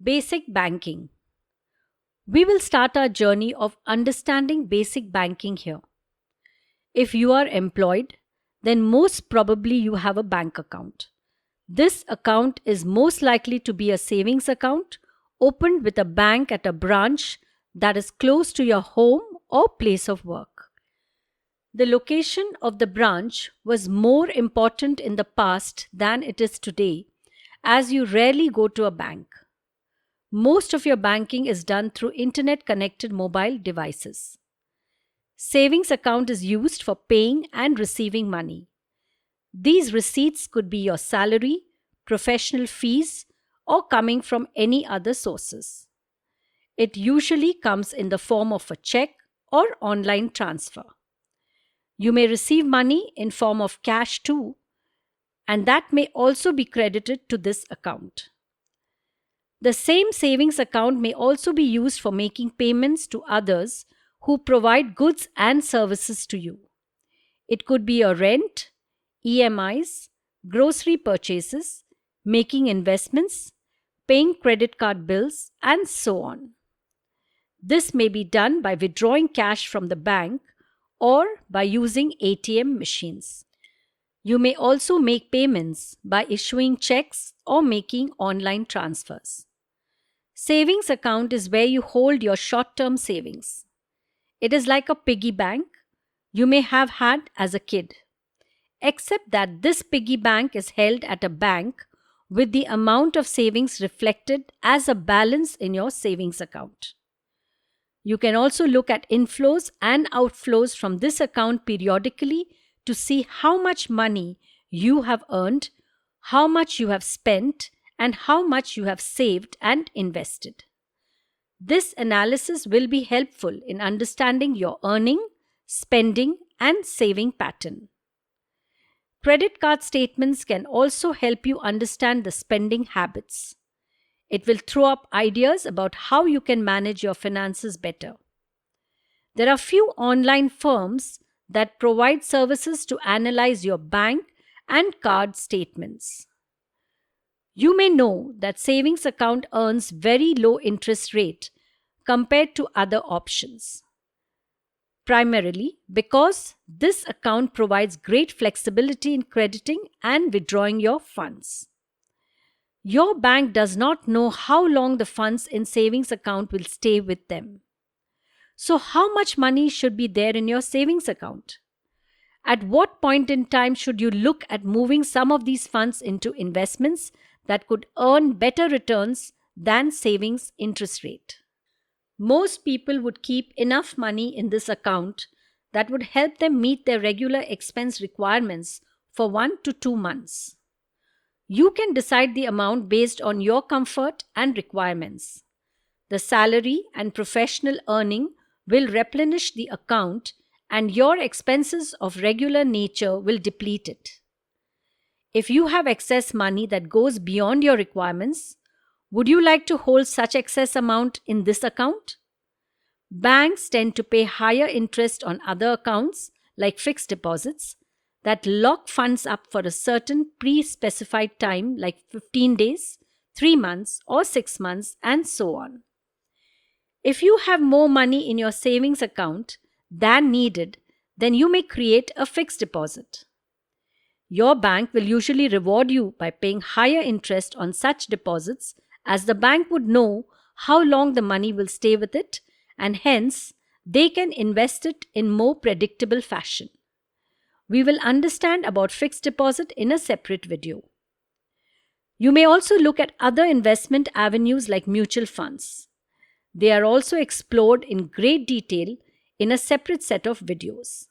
Basic banking. We will start our journey of understanding basic banking here. If you are employed, then most probably you have a bank account. This account is most likely to be a savings account opened with a bank at a branch that is close to your home or place of work. The location of the branch was more important in the past than it is today, as you rarely go to a bank. Most of your banking is done through internet connected mobile devices. Savings account is used for paying and receiving money. These receipts could be your salary, professional fees, or coming from any other sources. It usually comes in the form of a check or online transfer. You may receive money in form of cash too, and that may also be credited to this account. The same savings account may also be used for making payments to others who provide goods and services to you. It could be your rent, EMIs, grocery purchases, making investments, paying credit card bills, and so on. This may be done by withdrawing cash from the bank or by using ATM machines. You may also make payments by issuing checks or making online transfers. Savings account is where you hold your short-term savings. It is like a piggy bank you may have had as a kid, except that this piggy bank is held at a bank with the amount of savings reflected as a balance in your savings account. You can also look at inflows and outflows from this account periodically to see how much money you have earned, how much you have spent, and how much you have saved and invested. This analysis will be helpful in understanding your earning, spending, and saving pattern. Credit card statements can also help you understand the spending habits. It will throw up ideas about how you can manage your finances better. There are few online firms that provide services to analyze your bank and card statements. You may know that savings account earns very low interest rate compared to other options, primarily because this account provides great flexibility in crediting and withdrawing your funds. Your bank does not know how long the funds in savings account will stay with them. So how much money should be there in your savings account? At what point in time should you look at moving some of these funds into investments that could earn better returns than savings interest rate? Most people would keep enough money in this account that would help them meet their regular expense requirements for 1 to 2 months. You can decide the amount based on your comfort and requirements. The salary and professional earning will replenish the account, and your expenses of regular nature will deplete it. If you have excess money that goes beyond your requirements, would you like to hold such excess amount in this account? Banks tend to pay higher interest on other accounts like fixed deposits that lock funds up for a certain pre-specified time like 15 days, 3 months or 6 months, and so on. If you have more money in your savings account than needed, then you may create a fixed deposit. Your bank will usually reward you by paying higher interest on such deposits, as the bank would know how long the money will stay with it, and hence they can invest it in more predictable fashion. We will understand about fixed deposit in a separate video. You may also look at other investment avenues like mutual funds. They are also explored in great detail in a separate set of videos.